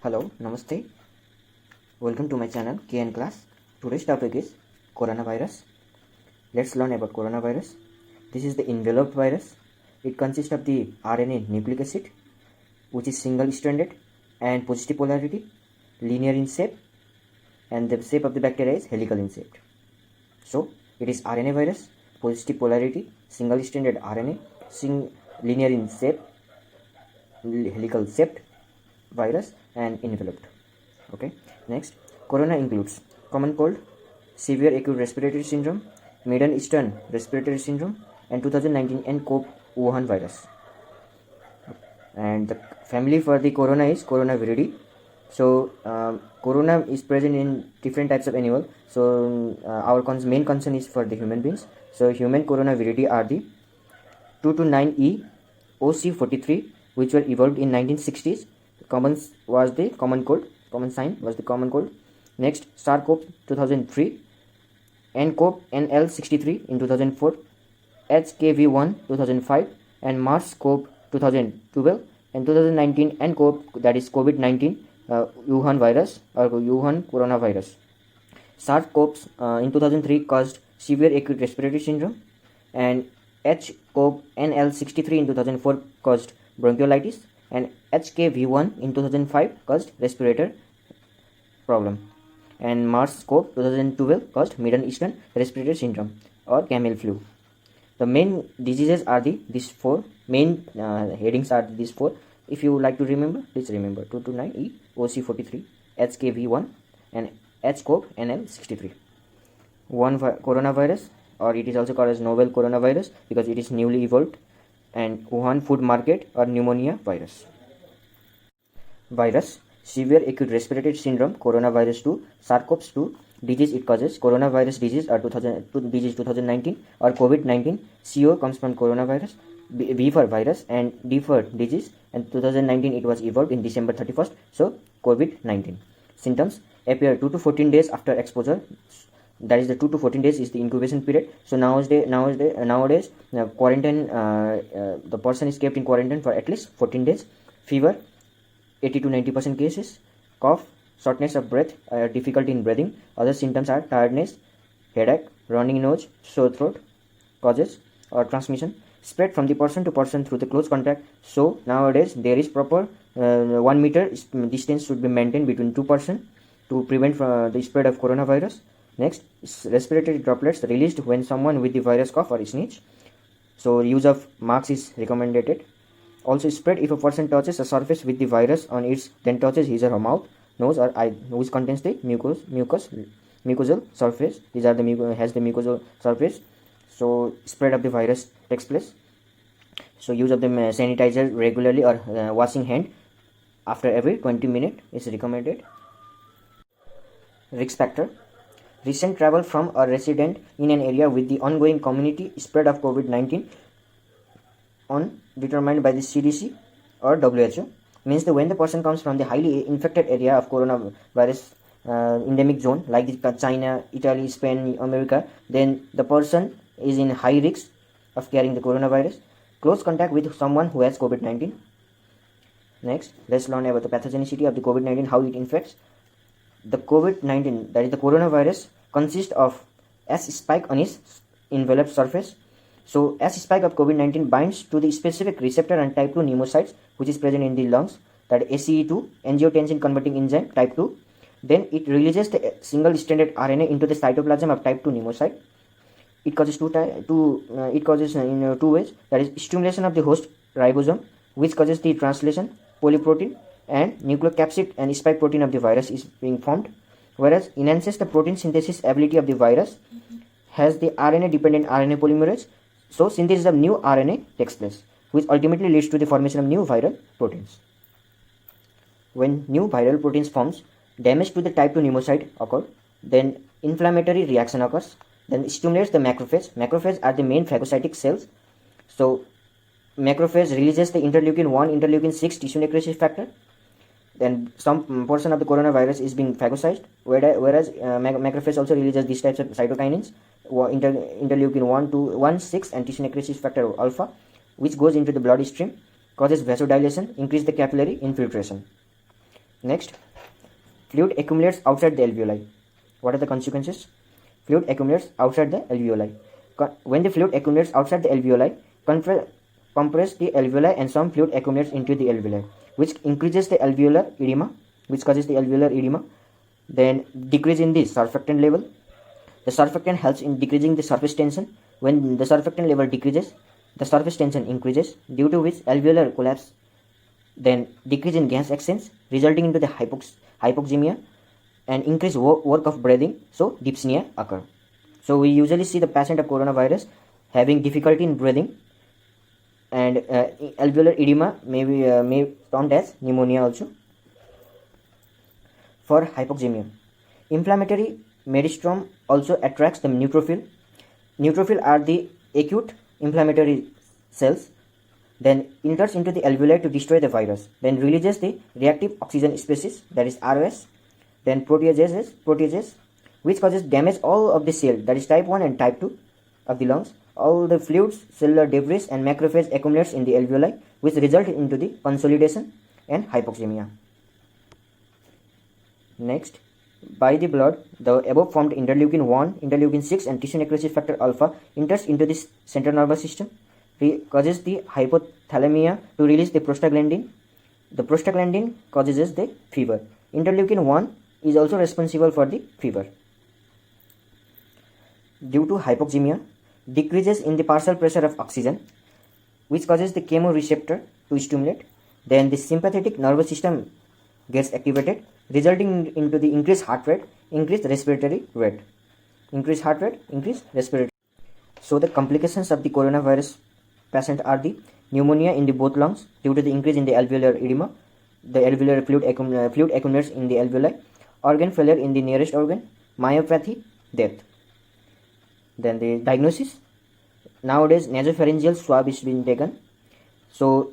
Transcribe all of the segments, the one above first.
Hello, Namaste. Welcome to my channel KN Class. Today's topic is coronavirus. Let's learn about coronavirus. This is the enveloped virus. It consists of the RNA nucleic acid, which is single-stranded and positive polarity, linear in shape, and the shape of the bacteria is helical in shape. So, it is RNA virus, positive polarity, single-stranded RNA, linear in shape, helical shaped virus, and enveloped. Okay. Next, corona includes common cold, severe acute respiratory syndrome, Middle Eastern respiratory syndrome, and 2019 nCoV Wuhan virus. And the family for the corona is Coronaviridae. So corona is present in different types of animal. So our main concern is for the human beings. So human Coronaviridae are the 229E OC43, which were evolved in 1960s. Common was the common cold. Common sign was the common cold. Next, SARS-CoV 2003, nCoV NL63 in 2004, HKV1 2005, and MERS-CoV 2012, and 2019 nCoV, that is COVID-19 Wuhan virus or Wuhan coronavirus. SARS-CoV in 2003 caused severe acute respiratory syndrome, and HCoV NL63 in 2004 caused bronchiolitis, and HKV1 in 2005 caused respirator problem, and MERS-CoV 2012 caused Middle Eastern respiratory syndrome or camel flu. The main diseases are these four. Main headings are these four. If you like to remember, please remember 229E OC43, HKV1, and HCoV NL63. One coronavirus, or it is also called as novel coronavirus because it is newly evolved, and Wuhan food market or pneumonia virus. Virus, severe acute respiratory syndrome, coronavirus 2, SARS-CoV-2 disease it causes, coronavirus disease or 2019 or COVID-19. CO comes from coronavirus, V for virus, and D for disease, and 2019 it was evolved in December 31st, so COVID-19. Symptoms appear 2 to 14 days after exposure. That is the 2 to 14 days is the incubation period. So nowadays quarantine, the person is kept in quarantine for at least 14 days. Fever 80 to 90% cases. Cough, shortness of breath, difficulty in breathing. Other symptoms are tiredness, headache, running nose, sore throat. Causes or transmission spread from the person to person through the close contact. So nowadays there is proper 1 meter distance should be maintained between two persons to prevent the spread of coronavirus. Next, respiratory droplets released when someone with the virus cough or sneeze. So use of masks is recommended. Also spread if a person touches a surface with the virus on its, then touches his or her mouth, nose or eye, which contains the mucosal surface. These are the has the mucosal surface. So spread of the virus takes place. So use of the sanitizer regularly or washing hand after every 20 minutes is recommended. Risk factor. Recent travel from a resident in an area with the ongoing community spread of COVID-19 determined by the CDC or WHO, means that when the person comes from the highly infected area of coronavirus endemic zone like China, Italy, Spain, America, then the person is in high risk of carrying the coronavirus. Close contact with someone who has COVID-19. Next, let's learn about the pathogenicity of the COVID-19, how it infects. The COVID-19, that is the coronavirus, consists of S spike on its enveloped surface. So S spike of COVID-19 binds to the specific receptor and type 2 pneumocytes which is present in the lungs, that ACE2 angiotensin converting enzyme type 2. Then it releases the single-stranded RNA into the cytoplasm of type 2 pneumocyte. It causes in two ways, that is stimulation of the host ribosome, which causes the translation, polyprotein and nucleocapsid and spike protein of the virus is being formed, whereas enhances the protein synthesis ability of the virus, has the RNA dependent RNA polymerase. So synthesis of new RNA takes place, which ultimately leads to the formation of new viral proteins. When new viral proteins forms, damage to the type 2 pneumocyte occurs, then inflammatory reaction occurs, then stimulates the macrophage. Macrophage are the main phagocytic cells. So macrophage releases the interleukin 1, interleukin 6 tissue necrosis factor. Then some portion of the coronavirus is being phagocyted, whereas macrophage also releases these types of cytokinins, interleukin 1, 2, 1, 6 and tissue necrosis factor alpha, which goes into the bloodstream, causes vasodilation, increase the capillary infiltration. Next, fluid accumulates outside the alveoli. What are the consequences? Fluid accumulates outside the alveoli. When the fluid accumulates outside the alveoli, compress the alveoli and some fluid accumulates into the alveoli, which increases the alveolar edema, which causes the alveolar edema. Then decrease in the surfactant level. The surfactant helps in decreasing the surface tension. When the surfactant level decreases, the surface tension increases, due to which alveolar collapse. Then decrease in gas exchange, resulting into the hypoxemia and increased work of breathing, so dyspnea occur. So we usually see the patient of coronavirus having difficulty in breathing, and alveolar edema may be termed as pneumonia also. For hypoxemia, inflammatory meristrum also attracts the neutrophil. Neutrophil are the acute inflammatory cells, then enters into the alveoli to destroy the virus, then releases the reactive oxygen species, that is ROS, then proteases, which causes damage all of the cell, that is type 1 and type 2 of the lungs. All the fluids, cellular debris and macrophage accumulates in the alveoli, which result into the consolidation and hypoxemia. Next, by the blood, the above formed interleukin 1, interleukin 6 and tissue necrosis factor alpha enters into the central nervous system, causes the hypothalamia to release the prostaglandin. The prostaglandin causes the fever. Interleukin 1 is also responsible for the fever. Due to hypoxemia, decreases in the partial pressure of oxygen, which causes the chemoreceptor to stimulate. Then the sympathetic nervous system gets activated, resulting into the increased heart rate, increased respiratory rate. Increased heart rate, increased respiratory. So the complications of the coronavirus patient are the pneumonia in the both lungs due to the increase in the alveolar edema, the alveolar fluid accumulates in the alveoli, organ failure in the nearest organ, myopathy, death. Then the diagnosis. Nowadays nasopharyngeal swab is being taken. So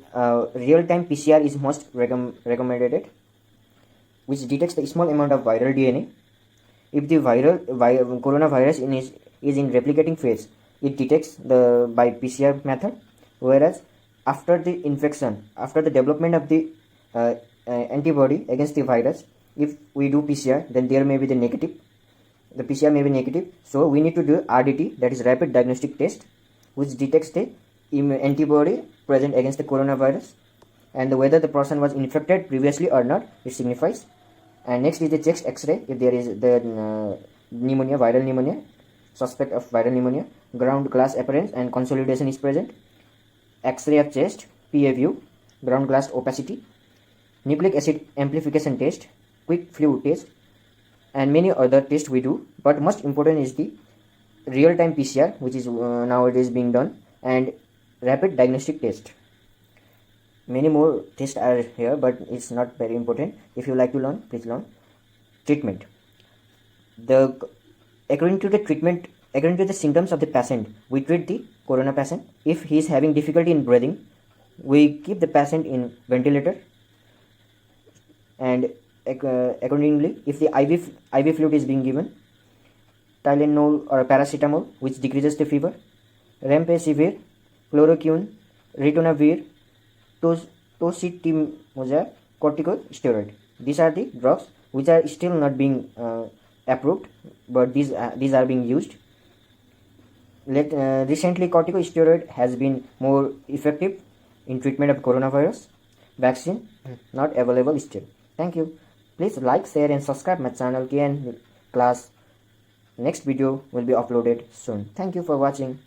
real-time PCR is most recommended, which detects the small amount of viral DNA. If the coronavirus is in replicating phase, it detects by PCR method. Whereas after the infection, after the development of the antibody against the virus, if we do PCR, then there may be the negative. The PCR may be negative. So we need to do RDT, that is rapid diagnostic test, which detects the antibody present against the coronavirus and whether the person was infected previously or not, it signifies. And next is the chest X-ray. If there is the pneumonia, viral pneumonia, suspect of viral pneumonia, ground glass appearance and consolidation is present. X-ray of chest, PA view, ground glass opacity, nucleic acid amplification test, quick fluid test, and many other tests we do. But most important is the real-time PCR, which is nowadays being done, and rapid diagnostic test. Many more tests are here, but it's not very important. If you like to learn, please learn. Treatment. According to the symptoms of the patient, we treat the corona patient. If he is having difficulty in breathing, we keep the patient in ventilator, and accordingly, if the IV fluid is being given, Tylenol or paracetamol, which decreases the fever, remdesivir, chloroquine, ritonavir, tocilizumab, corticosteroid. These are the drugs which are still not being approved, but these are being used. Recently, corticosteroid has been more effective in treatment of coronavirus. Vaccine not available still. Thank you. Please like, share and subscribe my channel KN Class. Next video will be uploaded soon. Thank you for watching.